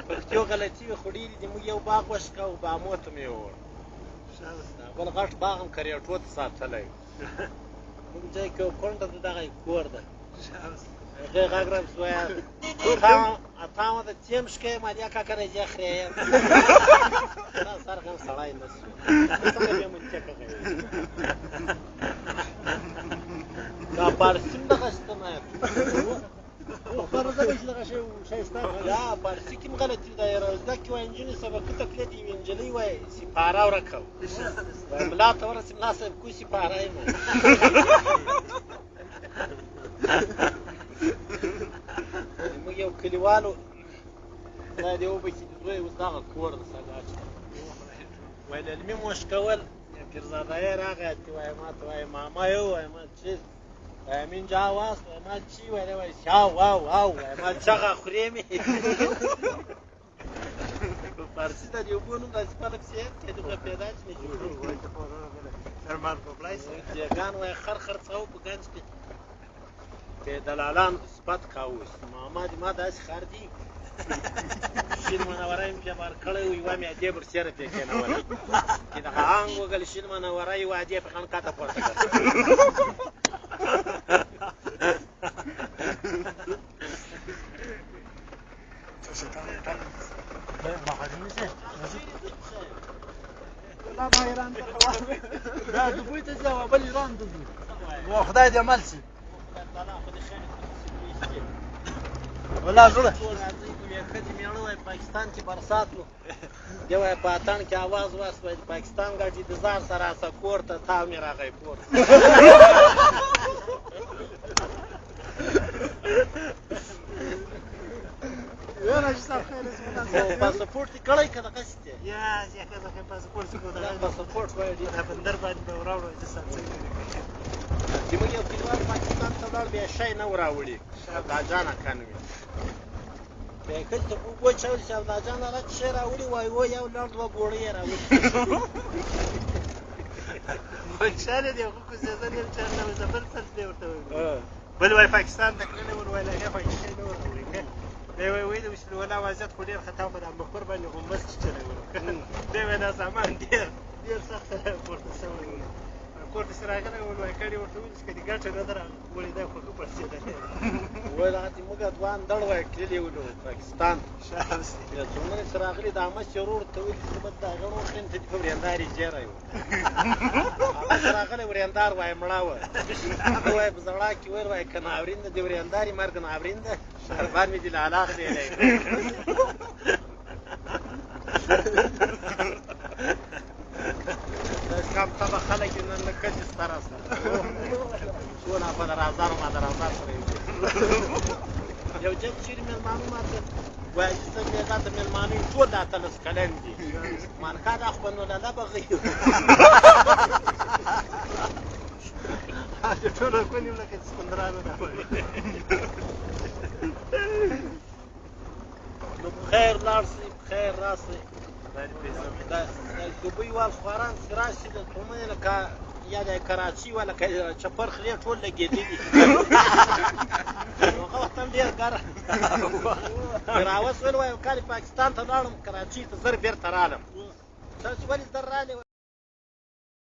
پکتیو غلطي وي خو ډېرې دي. موږ یو باغ وشکه او بامو ته مې یووړ. بل غټ باغ هم کریټو ته ساتلی و. موږ ځای کې یو کونډه ده، دغه یې کور ده. هغې غږ رم شو وایه تاوه د تیم شکه یم علیا کاکا رضیا خرې یم. دا سر هم سړی نه شو. څنګه بیا منطقه کوي. دا پارسي هم دغسې ته نه فرضه به چې دغه شی ښایسته دا پارسي کې هم غلطي ده. زده کړې وایي نجونې سبقي ته تلې دي، یوې نجلۍ وایي سپاره ورکه وایي ملا ته ورسېم ملا صاحب کوم سپاره یم. موږ یو کلیوالو خدای دې وبخښي د زوی اوس دغه کور ده سګاچ وایي للمي موش کول پیرزادهیی راغی وایي ما ته وایي ماما یو وایي ما چیز وایي امین جا واست وایي ما چی وایي وایي شا واو واو وایي ما چغه خورې مې په فارسي ده د اوبو نوم داسې خلک صحت کې دومره پیدا چې نه جوړېږي. دیګان وایي خر خرڅاو په ګنج کې که دلالان صفت کاوه ماما دې ما داسې خر دي شین منوره یې پې بار کړی و یوه مې ادې برسېره پې کېنولی چې دغه آنګ وګل شین منوره یوه ادې پې خنکاته پورته کړه. دا دوبۍ ته ځه او بل ایران ته ځو. خدای دې عمل شي. والله زړه ښځې مېړه وایي پاکستان کې برسات و دی وایي په اتڼ کې اواز واست وایي پاکستان ګاډي د ځان سره اسه کور ته تاو مې راغی پورته. پاسپورټ یې کړی که دغسې دی؟ پاسپورټ وایي بندر باندې به وراوړو زموږ یو کلیوال پاکستان ته ولاړ بیا شی نه و راوړي شهزادجان اکا نومېده بیا یې ښځې ته په اوبو اچولي شهزادجان هغه څه شی راوړي وایي و یو لړ دوه ګوړۍ یې راوړي. خوشحاله دي خو کوزېدل یم چې الله زبردست دی ورته وایي. بل وایي پاکستان ته تللی ور وایي هغې خو شی نه و راوړي بیا یې وایي وایي د وسلواله وضعیت خو ډېر خطا په دا مخبر باندې غومبس چلوي بیا یې وایي دا سامان ډېر سخت پورته شوی و. کور ته چې راغلی ول وایي کاڼي ورته وویل چې که دې ګټه نه ده ولې دا خو ښه پړسېدلی وایي دغسې موږ دوان دړ وایي تللي ولو پاکستان بیا څومره چې راغلي د احمد چې ورور ته ویل چې زه به دا غڼ وخورېم ته دې په ورېندار یې جیری و هغه چې راغلی ورېندار وایي مړه وه هغه وایي په زړه کې ویل وایي که ناورین ده د ورېندار یې مرګ ناورین ده شربان مې دې له الله خېلی کم طبع خلک یې نن لکه چې ستره سره څونه په درازار ما درازار سره یو جب چیرې مېلمانو ماته وایي چې څنګه دا د مېلمانو ټول دا اتلس کلن دي مانکا دا خو به نو لاله بغي ټوله کونیم لکه سکندرانو دا نو بخیر لاړ شئ بخیر راسئ. دوبۍ وال خواران چې راشي د ټومنې لکه یا د کراچي وه لکه چپر خرې ټول لګېدلي هغه وخت هم ډېر ګرم راوس ویل وایي کال پاکستان ته لاړم کراچي ته زر بېرته رالم ولې زر رالې